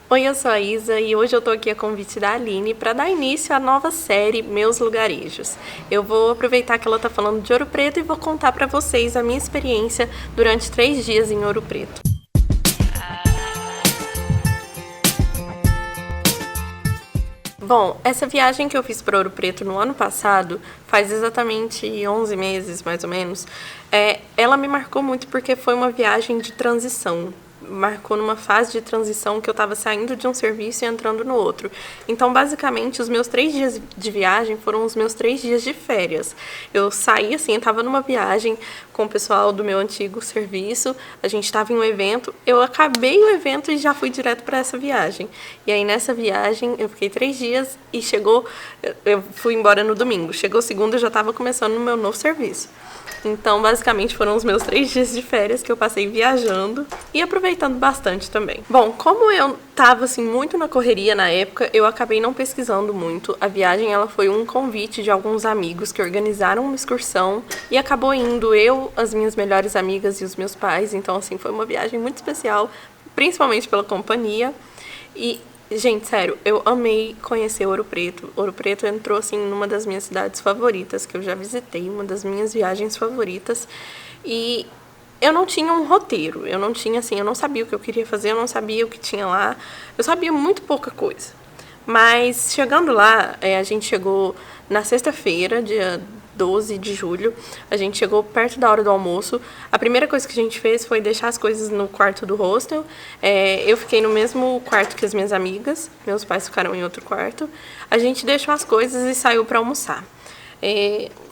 Oi, eu sou a Isa e hoje eu tô aqui a convite da Aline para dar início à nova série Meus Lugarejos. Eu vou aproveitar que ela tá falando de Ouro Preto e vou contar para vocês a minha experiência durante 3 dias em Ouro Preto. Bom, essa viagem que eu fiz para Ouro Preto no ano passado, faz exatamente 11 meses, mais ou menos, ela me marcou muito porque foi uma viagem de transição. Marcou numa fase de transição que eu estava saindo de um serviço e entrando no outro. Então, basicamente, os meus 3 dias de viagem foram os meus 3 dias de férias. Eu saí, assim, eu estava numa viagem com o pessoal do meu antigo serviço, a gente estava em um evento, eu acabei o evento e já fui direto para essa viagem. E aí, nessa viagem, eu fiquei 3 dias e eu fui embora no domingo. Chegou segunda, eu já estava começando no meu novo serviço. Então, basicamente, foram os meus 3 dias de férias que eu passei viajando e aproveitando bastante também. Bom, como eu tava, assim, muito na correria na época, eu acabei não pesquisando muito. A viagem, ela foi um convite de alguns amigos que organizaram uma excursão e acabou indo eu, as minhas melhores amigas e os meus pais. Então, assim, foi uma viagem muito especial, principalmente pela companhia. E, gente, sério, eu amei conhecer Ouro Preto. Ouro Preto entrou, assim, numa das minhas cidades favoritas, que eu já visitei, uma das minhas viagens favoritas. E eu não tinha um roteiro, eu não sabia o que eu queria fazer, eu não sabia o que tinha lá. Eu sabia muito pouca coisa. Mas, chegando lá, a gente chegou na sexta-feira, dia 12 de julho, a gente chegou perto da hora do almoço. A primeira coisa que a gente fez foi deixar as coisas no quarto do hostel. Eu fiquei no mesmo quarto que as minhas amigas, meus pais ficaram em outro quarto. A gente deixou as coisas e saiu para almoçar.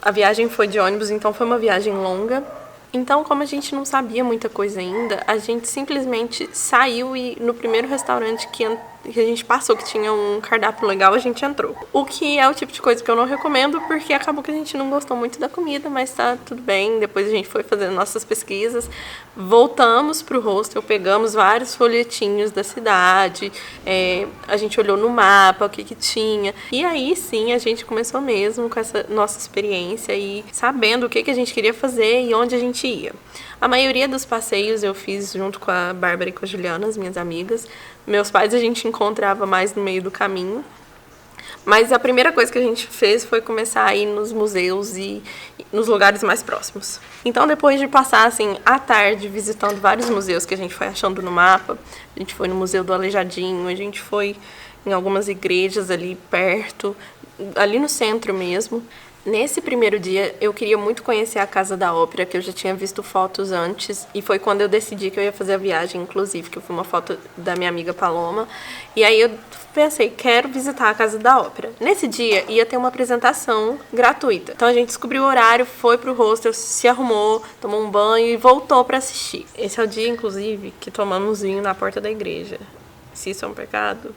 A viagem foi de ônibus, então foi uma viagem longa. Então, como a gente não sabia muita coisa ainda, a gente simplesmente saiu e no primeiro restaurante que a gente passou, que tinha um cardápio legal, a gente entrou. O que é o tipo de coisa que eu não recomendo, porque acabou que a gente não gostou muito da comida, mas tá tudo bem. Depois a gente foi fazendo nossas pesquisas, voltamos pro hostel, pegamos vários folhetinhos da cidade, a gente olhou no mapa o que tinha, e aí sim a gente começou mesmo com essa nossa experiência e sabendo o que a gente queria fazer e onde a gente ia. A maioria dos passeios eu fiz junto com a Bárbara e com a Juliana, as minhas amigas. Meus pais a gente encontrava mais no meio do caminho. Mas a primeira coisa que a gente fez foi começar a ir nos museus e nos lugares mais próximos. Então, depois de passar, assim, a tarde visitando vários museus que a gente foi achando no mapa, a gente foi no Museu do Aleijadinho, a gente foi em algumas igrejas ali perto, ali no centro mesmo. Nesse primeiro dia, eu queria muito conhecer a Casa da Ópera, que eu já tinha visto fotos antes, e foi quando eu decidi que eu ia fazer a viagem, inclusive, que foi uma foto da minha amiga Paloma. E aí eu pensei, quero visitar a Casa da Ópera. Nesse dia, ia ter uma apresentação gratuita. Então a gente descobriu o horário, foi pro hostel, se arrumou, tomou um banho e voltou para assistir. Esse é o dia, inclusive, que tomamos vinho na porta da igreja. Se isso é um pecado,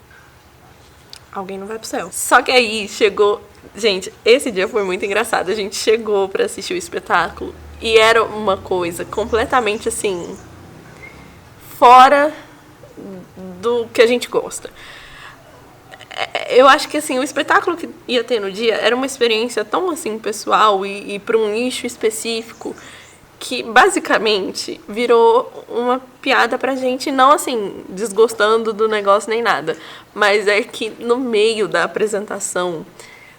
alguém não vai pro céu. Só que aí chegou... Gente, esse dia foi muito engraçado. A gente chegou pra assistir o espetáculo e era uma coisa completamente, assim, fora do que a gente gosta. Eu acho que, assim, o espetáculo que ia ter no dia era uma experiência tão, assim, pessoal e para um nicho específico que, basicamente, virou uma piada pra gente, não, assim, desgostando do negócio nem nada, mas é que no meio da apresentação,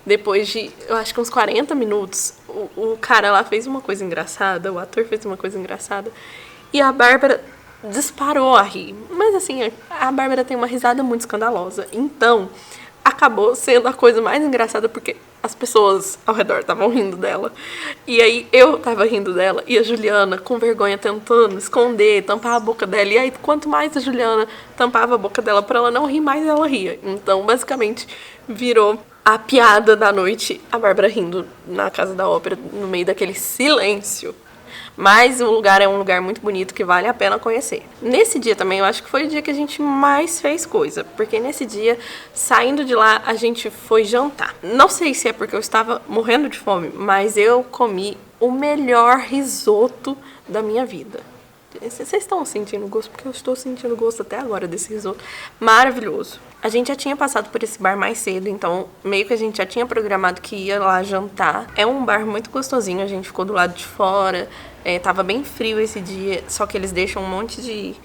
depois de, eu acho que uns 40 minutos, o cara lá fez uma coisa engraçada, o ator fez uma coisa engraçada, e a Bárbara disparou a rir. Mas, assim, a Bárbara tem uma risada muito escandalosa. Então, acabou sendo a coisa mais engraçada, porque as pessoas ao redor estavam rindo dela. E aí, eu tava rindo dela, e a Juliana, com vergonha, tentando esconder, tampar a boca dela. E aí, quanto mais a Juliana tampava a boca dela pra ela não rir, mais ela ria. Então, basicamente, virou a piada da noite, a Bárbara rindo na Casa da Ópera, no meio daquele silêncio. Mas o lugar é um lugar muito bonito que vale a pena conhecer. Nesse dia também, eu acho que foi o dia que a gente mais fez coisa. Porque nesse dia, saindo de lá, a gente foi jantar. Não sei se é porque eu estava morrendo de fome, mas eu comi o melhor risoto da minha vida. Vocês estão sentindo gosto? Porque eu estou sentindo gosto até agora desse risoto. Maravilhoso. A gente já tinha passado por esse bar mais cedo, então meio que a gente já tinha programado que ia lá jantar. É um bar muito gostosinho, a gente ficou do lado de fora. Tava bem frio esse dia, só que eles deixam um monte de...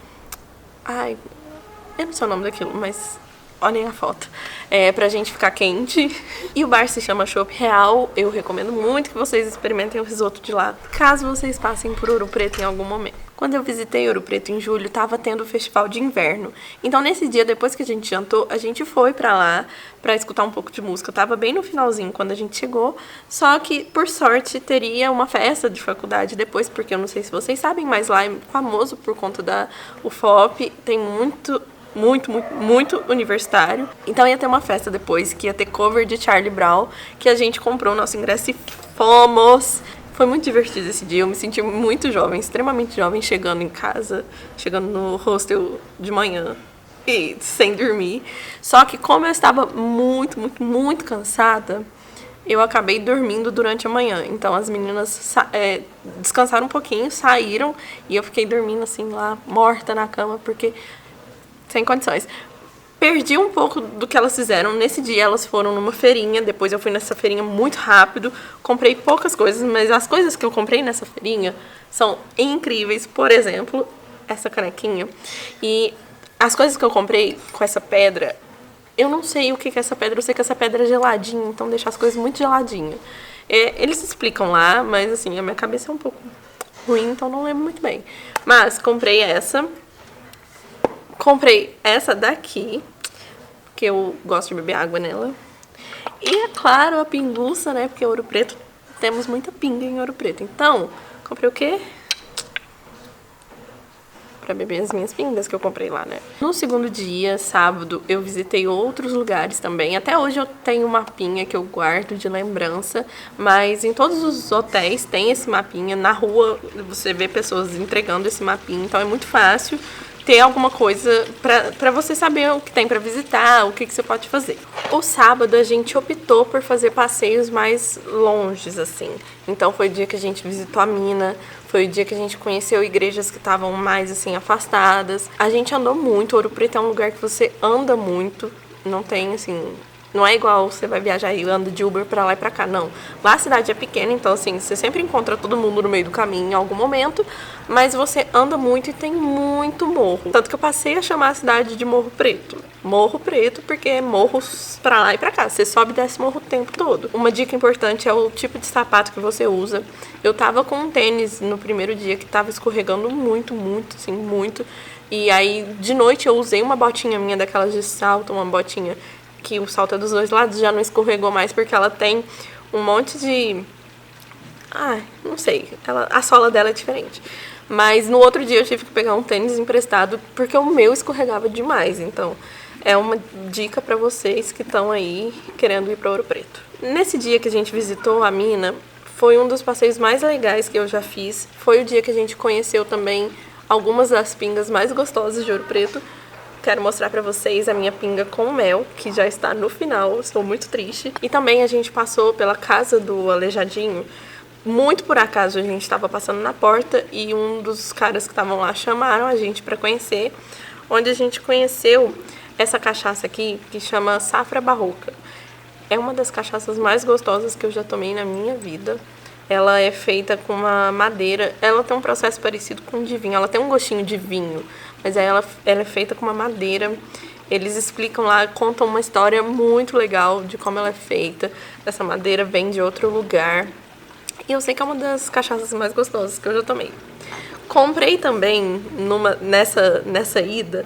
Eu não sei o nome daquilo, mas olhem a foto. É pra gente ficar quente. E o bar se chama Chopp Real. Eu recomendo muito que vocês experimentem o risoto de lá, caso vocês passem por Ouro Preto em algum momento. Quando eu visitei Ouro Preto em julho, tava tendo o festival de inverno. Então, nesse dia, depois que a gente jantou, a gente foi pra lá pra escutar um pouco de música. Tava bem no finalzinho quando a gente chegou. Só que, por sorte, teria uma festa de faculdade depois, porque eu não sei se vocês sabem, mas lá é famoso por conta da UFOP. Tem muito universitário. Então ia ter uma festa depois, que ia ter cover de Charlie Brown, que a gente comprou o nosso ingresso e fomos. Foi muito divertido esse dia, eu me senti muito jovem, extremamente jovem, chegando em casa, chegando no hostel de manhã e sem dormir. Só que como eu estava muito cansada, eu acabei dormindo durante a manhã. Então as meninas descansaram um pouquinho, saíram e eu fiquei dormindo assim lá, morta na cama, porque sem condições. Perdi um pouco do que elas fizeram. Nesse dia elas foram numa feirinha, depois eu fui nessa feirinha muito rápido, comprei poucas coisas, mas as coisas que eu comprei nessa feirinha são incríveis. Por exemplo, essa canequinha. E as coisas que eu comprei com essa pedra, eu não sei o que é essa pedra, eu sei que essa pedra é geladinha, então deixa as coisas muito geladinhas. Eles explicam lá, mas assim, a minha cabeça é um pouco ruim, então não lembro muito bem. Mas comprei essa. Comprei essa daqui, que eu gosto de beber água nela. E, é claro, a pinguça, né? Porque Ouro Preto, temos muita pinga em Ouro Preto. Então, comprei o quê? Pra beber as minhas pingas que eu comprei lá, né? No segundo dia, sábado, eu visitei outros lugares também. Até hoje eu tenho um mapinha que eu guardo de lembrança. Mas em todos os hotéis tem esse mapinha. Na rua, você vê pessoas entregando esse mapinha. Então, é muito fácil ter alguma coisa pra você saber o que tem pra visitar, o que você pode fazer. O sábado a gente optou por fazer passeios mais longes, assim. Então foi o dia que a gente visitou a mina, foi o dia que a gente conheceu igrejas que estavam mais, assim, afastadas. A gente andou muito, Ouro Preto é um lugar que você anda muito, não tem, assim... Não é igual você vai viajar e anda de Uber pra lá e pra cá, não. Lá a cidade é pequena, então assim, você sempre encontra todo mundo no meio do caminho em algum momento, mas você anda muito e tem muito morro. Tanto que eu passei a chamar a cidade de Morro Preto. Morro Preto, porque é morros pra lá e pra cá. Você sobe e desce morro o tempo todo. Uma dica importante é o tipo de sapato que você usa. Eu tava com um tênis no primeiro dia que tava escorregando muito, assim, muito. E aí, de noite, eu usei uma botinha minha daquelas de salto, uma botinha que o salto é dos dois lados, já não escorregou mais, porque ela tem um monte de... não sei, a sola dela é diferente. Mas no outro dia eu tive que pegar um tênis emprestado, porque o meu escorregava demais. Então, é uma dica pra vocês que estão aí querendo ir pra Ouro Preto. Nesse dia que a gente visitou a mina, foi um dos passeios mais legais que eu já fiz. Foi o dia que a gente conheceu também algumas das pingas mais gostosas de Ouro Preto. Quero mostrar pra vocês a minha pinga com mel, que já está no final, estou muito triste. E também a gente passou pela casa do Aleijadinho. Muito por acaso a gente estava passando na porta e um dos caras que estavam lá chamaram a gente pra conhecer, onde a gente conheceu essa cachaça aqui, que chama Safra Barroca. É uma das cachaças mais gostosas que eu já tomei na minha vida. Ela é feita com uma madeira, ela tem um processo parecido com de vinho, ela tem um gostinho de vinho, mas ela é feita com uma madeira. Eles explicam lá, contam uma história muito legal de como ela é feita. Essa madeira vem de outro lugar. E eu sei que é uma das cachaças mais gostosas que eu já tomei. Comprei também, nessa ida,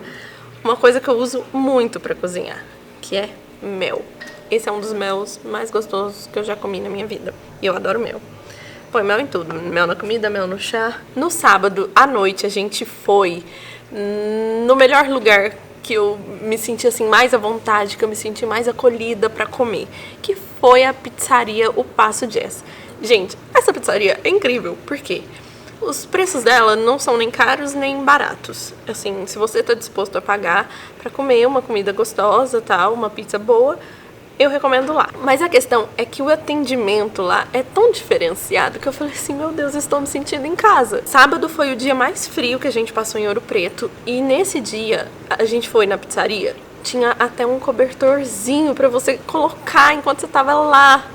uma coisa que eu uso muito para cozinhar, que é mel. Esse é um dos melos mais gostosos que eu já comi na minha vida. E eu adoro mel. Põe mel em tudo, mel na comida, mel no chá. No sábado, à noite, a gente foi no melhor lugar que eu me senti assim mais à vontade, que eu me senti mais acolhida pra comer, que foi a pizzaria O Passo Jazz. Gente, essa pizzaria é incrível, por quê? Os preços dela não são nem caros nem baratos. Assim, se você tá disposto a pagar pra comer uma comida gostosa, tal, uma pizza boa, eu recomendo lá. Mas a questão é que o atendimento lá é tão diferenciado que eu falei assim, meu Deus, estou me sentindo em casa. Sábado foi o dia mais frio que a gente passou em Ouro Preto e nesse dia a gente foi na pizzaria, tinha até um cobertorzinho pra você colocar enquanto você tava lá.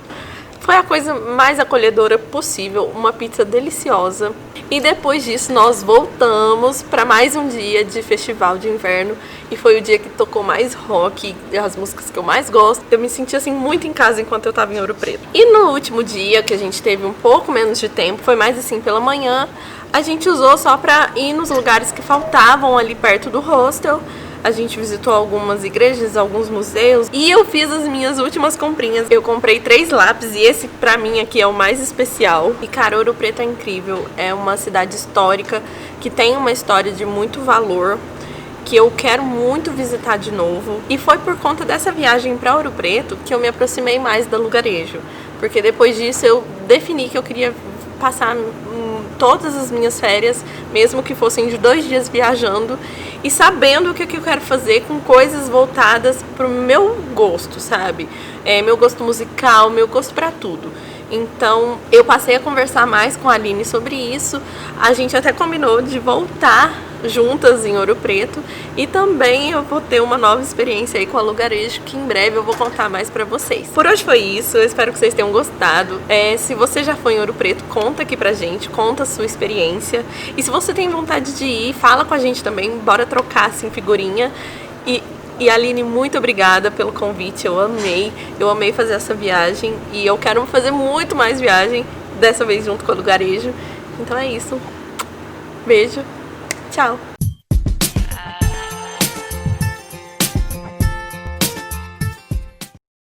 Foi a coisa mais acolhedora possível, uma pizza deliciosa. E depois disso nós voltamos para mais um dia de festival de inverno e foi o dia que tocou mais rock, as músicas que eu mais gosto. Eu me senti assim muito em casa enquanto eu tava em Ouro Preto. E no último dia, que a gente teve um pouco menos de tempo, foi mais assim pela manhã, a gente usou só para ir nos lugares que faltavam ali perto do hostel. A gente visitou algumas igrejas, alguns museus e eu fiz as minhas últimas comprinhas. Eu comprei 3 lápis e esse pra mim aqui é o mais especial. E cara, Ouro Preto é incrível, é uma cidade histórica que tem uma história de muito valor, que eu quero muito visitar de novo. E foi por conta dessa viagem para Ouro Preto que eu me aproximei mais da Lugarejo, porque depois disso eu defini que eu queria passar todas as minhas férias, mesmo que fossem de 2 dias viajando e sabendo o que eu quero fazer com coisas voltadas pro meu gosto, sabe? Meu gosto musical, meu gosto pra tudo. Então eu passei a conversar mais com a Aline sobre isso. A gente até combinou de voltar juntas em Ouro Preto e também eu vou ter uma nova experiência aí com a Lugarejo que em breve eu vou contar mais pra vocês. Por hoje foi isso, eu espero que vocês tenham gostado. Se você já foi em Ouro Preto, conta aqui pra gente, conta a sua experiência. E se você tem vontade de ir, fala com a gente também, bora trocar assim figurinha. E Aline, muito obrigada pelo convite, eu amei fazer essa viagem e eu quero fazer muito mais viagem, dessa vez junto com a Lugarejo. Então é isso, beijo, tchau!